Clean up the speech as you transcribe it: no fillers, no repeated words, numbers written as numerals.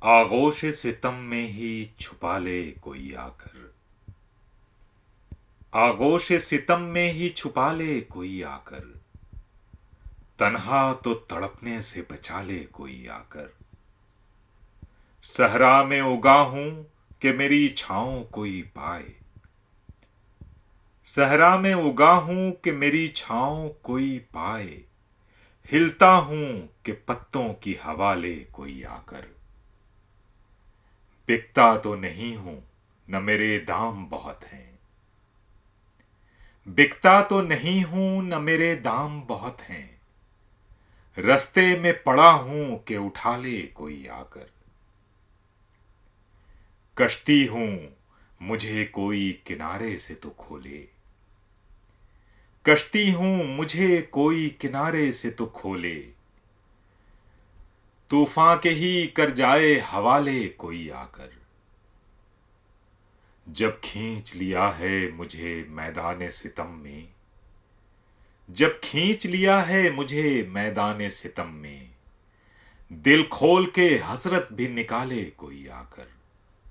आगोश सितम में ही छुपा ले कोई आकर। आगोश सितम में ही छुपा ले कोई आकर। तन्हा तो तड़पने से बचा ले कोई आकर। सहरा में उगा हूं कि मेरी छांव कोई पाए। सहरा में उगा हूं कि मेरी छांव कोई पाए। हिलता हूं कि पत्तों की हवा ले कोई आकर। बिकता तो नहीं हूं, न मेरे दाम बहुत हैं। बिकता तो नहीं हूं, न मेरे दाम बहुत हैं। रस्ते में पड़ा हूं कि उठा ले कोई आकर। कश्ती हूं, मुझे कोई किनारे से तो खोले। कश्ती हूं, मुझे कोई किनारे से तो खोले। तूफान के ही कर जाए हवाले कोई आकर। जब खींच लिया है मुझे मैदाने सितम में। जब खींच लिया है मुझे मैदाने सितम में। दिल खोल के हसरत भी निकाले कोई आकर।